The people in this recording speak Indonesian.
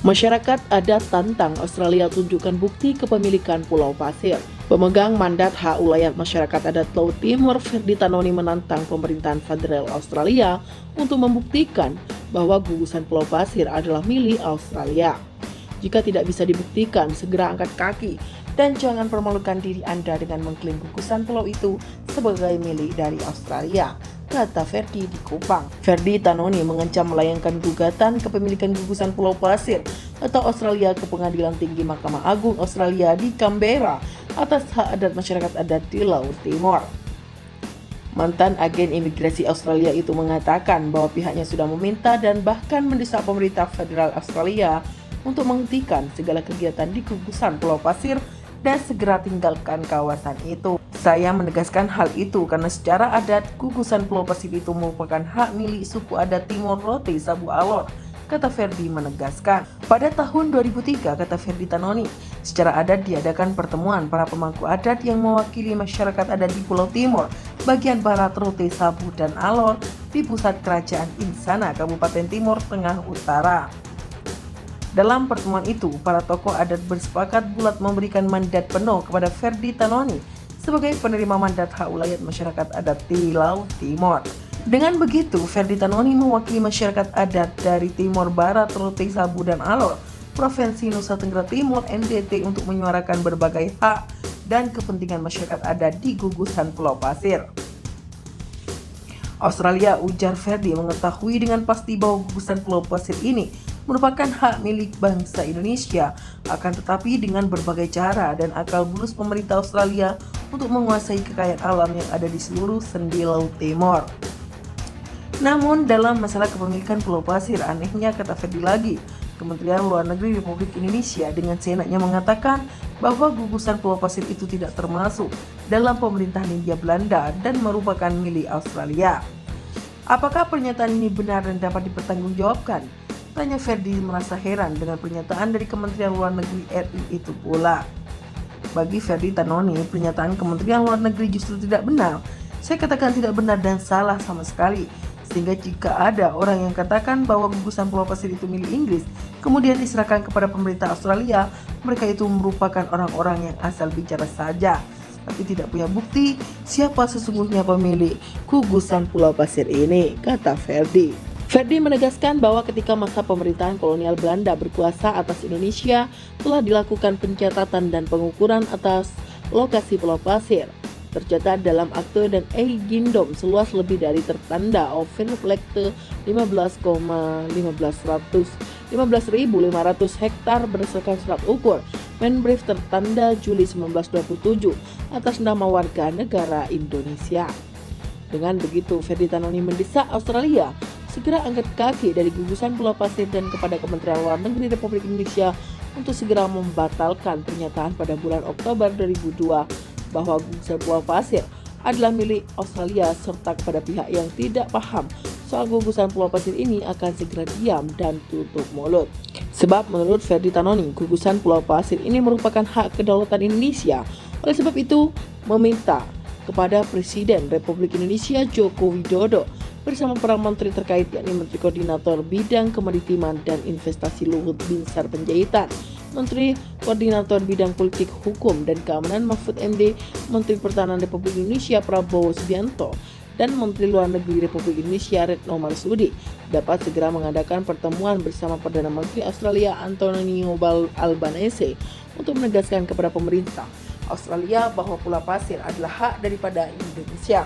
Masyarakat adat tantang Australia tunjukkan bukti kepemilikan Pulau Pasir. Pemegang mandat hak ulayat masyarakat adat Laut Timur Ferdi Tanoni menantang pemerintahan federal Australia untuk membuktikan bahwa gugusan Pulau Pasir adalah milik Australia. Jika tidak bisa dibuktikan, segera angkat kaki dan jangan permalukan diri Anda dengan mengklaim gugusan pulau itu sebagai milik dari Australia, kata Ferdi di Kupang. Ferdi Tanoni mengancam melayangkan gugatan kepemilikan gugusan Pulau Pasir atau Australia ke Pengadilan Tinggi Mahkamah Agung Australia di Canberra atas hak adat masyarakat adat di Laut Timur. Mantan agen imigrasi Australia itu mengatakan bahwa pihaknya sudah meminta dan bahkan mendesak pemerintah federal Australia untuk menghentikan segala kegiatan di gugusan Pulau Pasir dan segera tinggalkan kawasan itu. Saya menegaskan hal itu karena secara adat gugusan Pulau Pasir itu merupakan hak milik suku adat Timor Rote Sabu Alor, kata Ferdi menegaskan. Pada tahun 2003, kata Ferdi Tanoni, secara adat diadakan pertemuan para pemangku adat yang mewakili masyarakat adat di Pulau Timor, bagian barat Rote Sabu dan Alor di pusat kerajaan Insana, Kabupaten Timor Tengah Utara. Dalam pertemuan itu, para tokoh adat bersepakat bulat memberikan mandat penuh kepada Ferdi Tanoni sebagai penerima mandat hak ulayat masyarakat adat di Laut Timor. Dengan begitu, Ferdi Tanoni mewakili masyarakat adat dari Timor Barat, Rote Sabu dan Alor, Provinsi Nusa Tenggara Timur (NTT) untuk menyuarakan berbagai hak dan kepentingan masyarakat adat di gugusan Pulau Pasir. Australia, ujar Ferdi, mengetahui dengan pasti bahwa gugusan Pulau Pasir ini merupakan hak milik bangsa Indonesia, akan tetapi dengan berbagai cara dan akal bulus pemerintah Australia untuk menguasai kekayaan alam yang ada di seluruh sendi Laut Timor. Namun dalam masalah kepemilikan Pulau Pasir, anehnya, kata Ferdi lagi, Kementerian Luar Negeri Republik Indonesia dengan seenaknya mengatakan bahwa gugusan Pulau Pasir itu tidak termasuk dalam pemerintahan Hindia Belanda dan merupakan milik Australia. Apakah pernyataan ini benar dan dapat dipertanggungjawabkan? Tanya Ferdi merasa heran dengan pernyataan dari Kementerian Luar Negeri RI itu pula. Bagi Ferdi Tanoni, pernyataan Kementerian Luar Negeri justru tidak benar. Saya katakan tidak benar dan salah sama sekali. Sehingga jika ada orang yang katakan bahwa gugusan Pulau Pasir itu milik Inggris, kemudian diserahkan kepada pemerintah Australia, mereka itu merupakan orang-orang yang asal bicara saja, tapi tidak punya bukti siapa sesungguhnya pemilik gugusan Pulau Pasir ini, kata Ferdi. Ferdi menegaskan bahwa ketika masa pemerintahan kolonial Belanda berkuasa atas Indonesia, telah dilakukan pencatatan dan pengukuran atas lokasi Pulau Pasir. Tercatat dalam akte dan Eigendom seluas lebih dari tertanda Overflekte 15.500 hektar berdasarkan surat ukur Menbrief tertanda Juli 1927 atas nama warga negara Indonesia. Dengan begitu, Ferdi Tanoni mendesak Australia segera angkat kaki dari gugusan Pulau Pasir dan kepada Kementerian Luar Negeri Republik Indonesia untuk segera membatalkan pernyataan pada bulan Oktober 2002 bahwa gugusan Pulau Pasir adalah milik Australia, serta kepada pihak yang tidak paham soal gugusan Pulau Pasir ini akan segera diam dan tutup mulut. Sebab menurut Ferdi Tanoni, gugusan Pulau Pasir ini merupakan hak kedaulatan Indonesia. Oleh sebab itu, meminta kepada Presiden Republik Indonesia Joko Widodo bersama para menteri terkait, yakni Menteri Koordinator Bidang Kemaritiman dan Investasi Luhut Binsar Panjaitan, Menteri Koordinator Bidang Politik Hukum dan Keamanan Mahfud MD, Menteri Pertahanan Republik Indonesia Prabowo Subianto, dan Menteri Luar Negeri Republik Indonesia Retno Marsudi dapat segera mengadakan pertemuan bersama Perdana Menteri Australia Antonio Albanese untuk menegaskan kepada pemerintah Australia bahwa Pulau Pasir adalah hak daripada Indonesia.